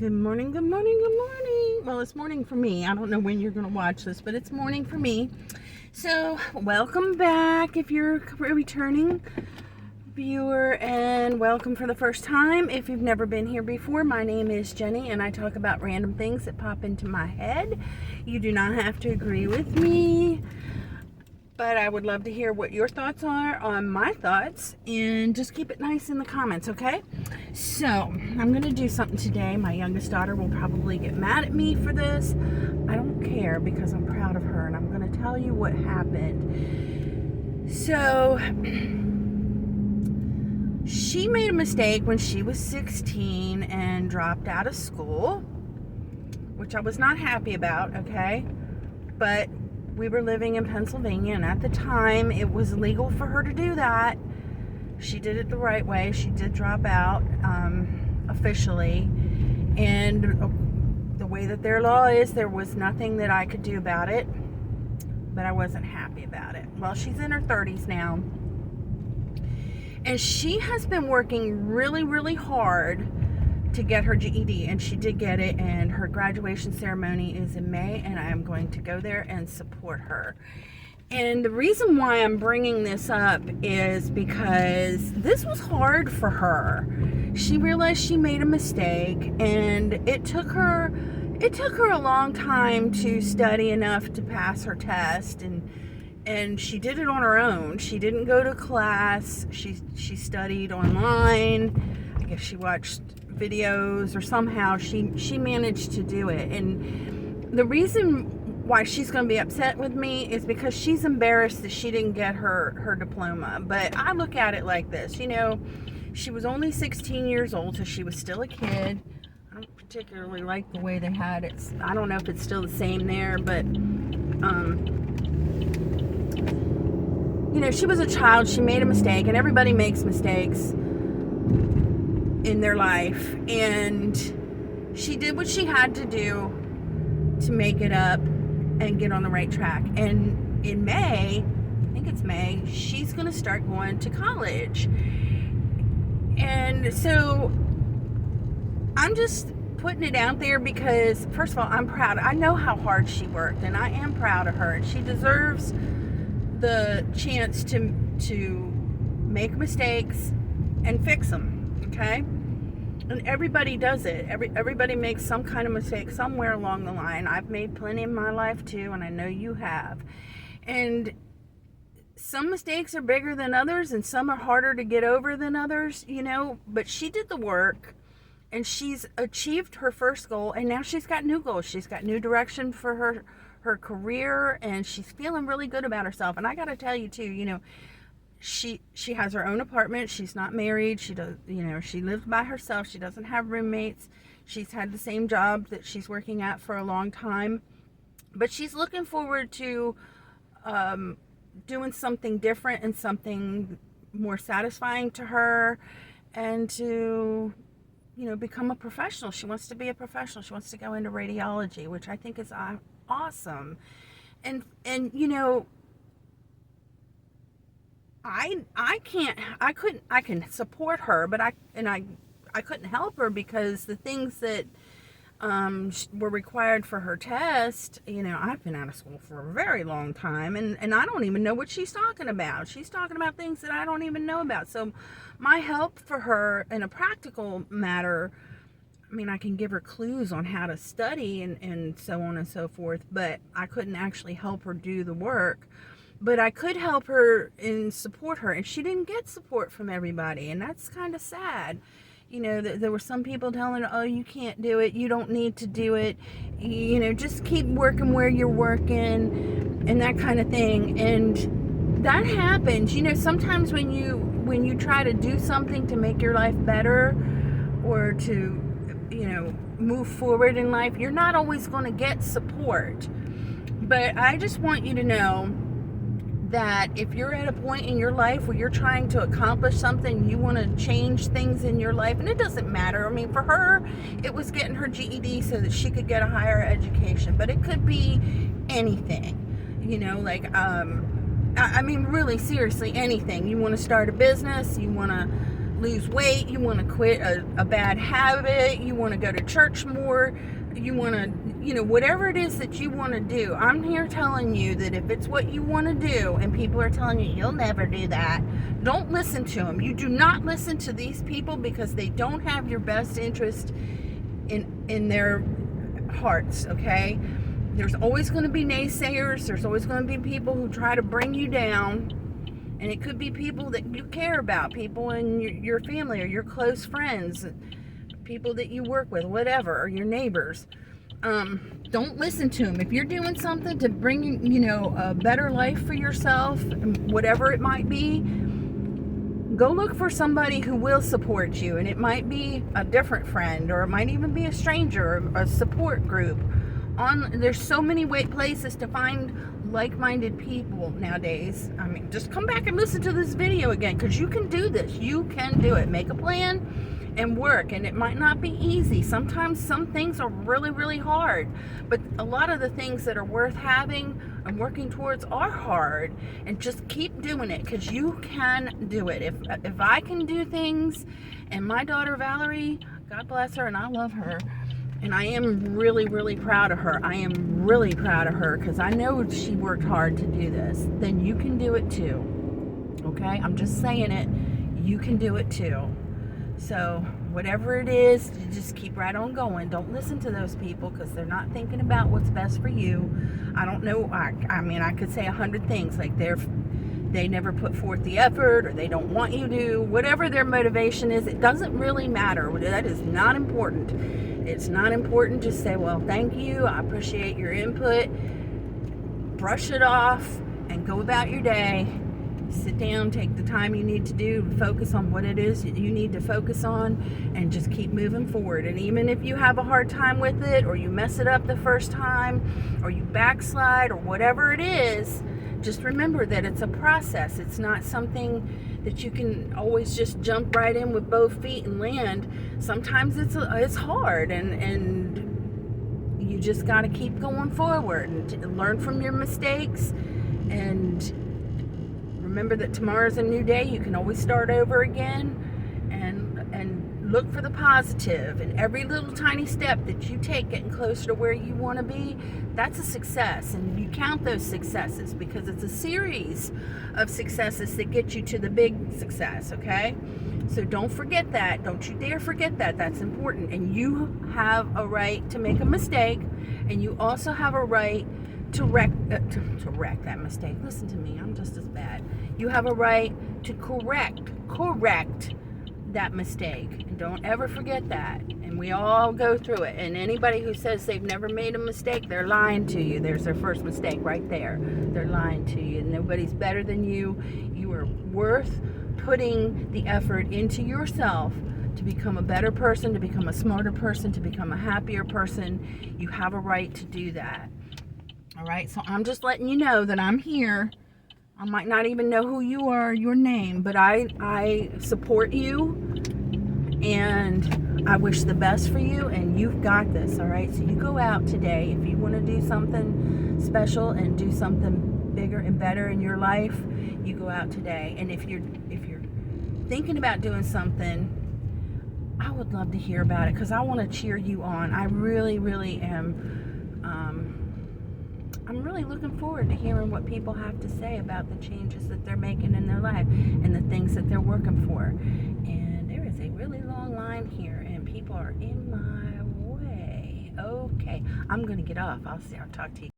Good morning, good morning, good morning. Well, it's morning for me. I don't know when you're going to watch this, but it's morning for me. So, welcome back if you're a returning viewer, and welcome for the first time if you've never been here before. My name is Jenny, and I talk about random things that pop into my head. You do not have to agree with me, but I would love to hear what your thoughts are on my thoughts, and just keep it nice in the comments, okay? So, I'm going to do something today. My youngest daughter will probably get mad at me for this. I don't care because I'm proud of her, and I'm going to tell you what happened. So, she made a mistake when she was 16 and dropped out of school, which I was not happy about, okay? But we were living in Pennsylvania, and at the time, it was legal for her to do that. She did it the right way. She did drop out officially, and the way that their law is, there was nothing that I could do about it, but I wasn't happy about it. Well, she's in her 30s now, and she has been working really, really hard to get her GED, and she did get it, and her graduation ceremony is in May, and I am going to go there and support her. And the reason why I'm bringing this up is because this was hard for her. She realized she made a mistake, and it took her a long time to study enough to pass her test, and she did it on her own. She didn't go to class. She studied online. I guess she watched videos, or somehow she managed to do it. And the reason why she's going to be upset with me is because she's embarrassed that she didn't get her diploma. But I look at it like this, she was only 16 years old, so she was still a kid. I don't particularly like the way they had it. I don't know if it's still the same there, but she was a child. She made a mistake, and everybody makes mistakes in their life, and she did what she had to do to make it up and get on the right track. And in May, I think it's May, she's going to start going to college. And so I'm just putting it out there because, first of all, I'm proud. I know how hard she worked, and I am proud of her, and she deserves the chance to make mistakes and fix them, okay? And everybody does it. Everybody makes some kind of mistake somewhere along the line. I've made plenty in my life too, and I know you have. And some mistakes are bigger than others, and some are harder to get over than others, but she did the work, and she's achieved her first goal, and now she's got new goals. She's got new direction for her career, and she's feeling really good about herself. And I got to tell you too, she has her own apartment. She's not married. She does, she lives by herself. She doesn't have roommates. She's had the same job that she's working at for a long time, but she's looking forward to doing something different and something more satisfying to her, and to become a professional. She wants to be a professional. She wants to go into radiology, which I think is awesome. And I can support her, but I couldn't help her because the things that were required for her test, I've been out of school for a very long time, and I don't even know what she's talking about. She's talking about things that I don't even know about. So my help for her in a practical matter, I can give her clues on how to study and so on and so forth, but I couldn't actually help her do the work. But I could help her and support her, and she didn't get support from everybody, and that's kind of sad. There were some people telling her, oh, you can't do it, you don't need to do it, just keep working where you're working, and that kind of thing. And that happens. Sometimes when you try to do something to make your life better, or to move forward in life, you're not always going to get support. But I just want you to know that if you're at a point in your life where you're trying to accomplish something, you want to change things in your life, and it doesn't matter. For her, it was getting her GED so that she could get a higher education, but it could be anything, really seriously, anything. You want to start a business, you want to lose weight, you want to quit a bad habit, you want to go to church more, you want to, whatever it is that you want to do. I'm here telling you that if it's what you want to do and people are telling you you'll never do that, don't listen to them. You do not listen to these people because they don't have your best interest in their hearts, okay? There's always going to be naysayers. There's always going to be people who try to bring you down. And it could be people that you care about, people in your family or your close friends, people that you work with, whatever, or your neighbors. Don't listen to them. If you're doing something to bring, a better life for yourself, whatever it might be, go look for somebody who will support you. And it might be a different friend, or it might even be a stranger, or a support group. There's so many places to find like-minded people nowadays. I mean, just come back and listen to this video again, because you can do this. You can do it. Make a plan and work. And it might not be easy. Sometimes some things are really, really hard. But a lot of the things that are worth having and working towards are hard. And just keep doing it, because you can do it. If I can do things, and my daughter Valerie, God bless her, and I love her, and I am really, really proud of her. I am really proud of her because I know she worked hard to do this. Then you can do it too. Okay? I'm just saying it. You can do it too. So whatever it is, you just keep right on going. Don't listen to those people because they're not thinking about what's best for you. I don't know. I mean, I could say 100 things like they never put forth the effort, or they don't want you to. Whatever their motivation is, it doesn't really matter. That is not important. It's not important. Just say, well, thank you. I appreciate your input. Brush it off and go about your day. Sit down, take the time you need to do, focus on what it is you need to focus on, and just keep moving forward. And even if you have a hard time with it, or you mess it up the first time, or you backslide, or whatever it is, just remember that it's a process. It's not something that you can always just jump right in with both feet and land. Sometimes it's hard, and you just got to keep going forward and learn from your mistakes. And remember that tomorrow's a new day. You can always start over again, and look for the positive. And every little tiny step that you take getting closer to where you want to be, that's a success. And you count those successes, because it's a series of successes that get you to the big success, okay? So don't forget that. Don't you dare forget that. That's important. And you have a right to make a mistake, and you also have a right to wreck that mistake. Listen to me, I'm just as bad. You have a right to correct that mistake. And don't ever forget that. And we all go through it. And anybody who says they've never made a mistake, they're lying to you. There's their first mistake right there. They're lying to you. And nobody's better than you. You are worth putting the effort into yourself to become a better person, to become a smarter person, to become a happier person. You have a right to do that. All right, so I'm just letting you know that I'm here. I might not even know who you are, your name, but I support you, and I wish the best for you, and you've got this, all right? So you go out today. If you want to do something special and do something bigger and better in your life, you go out today. And if you're thinking about doing something, I would love to hear about it, because I want to cheer you on. I really, really am. I'm really looking forward to hearing what people have to say about the changes that they're making in their life and the things that they're working for. And there is a really long line here, and people are in my way. Okay, I'm going to get off. I'll talk to you.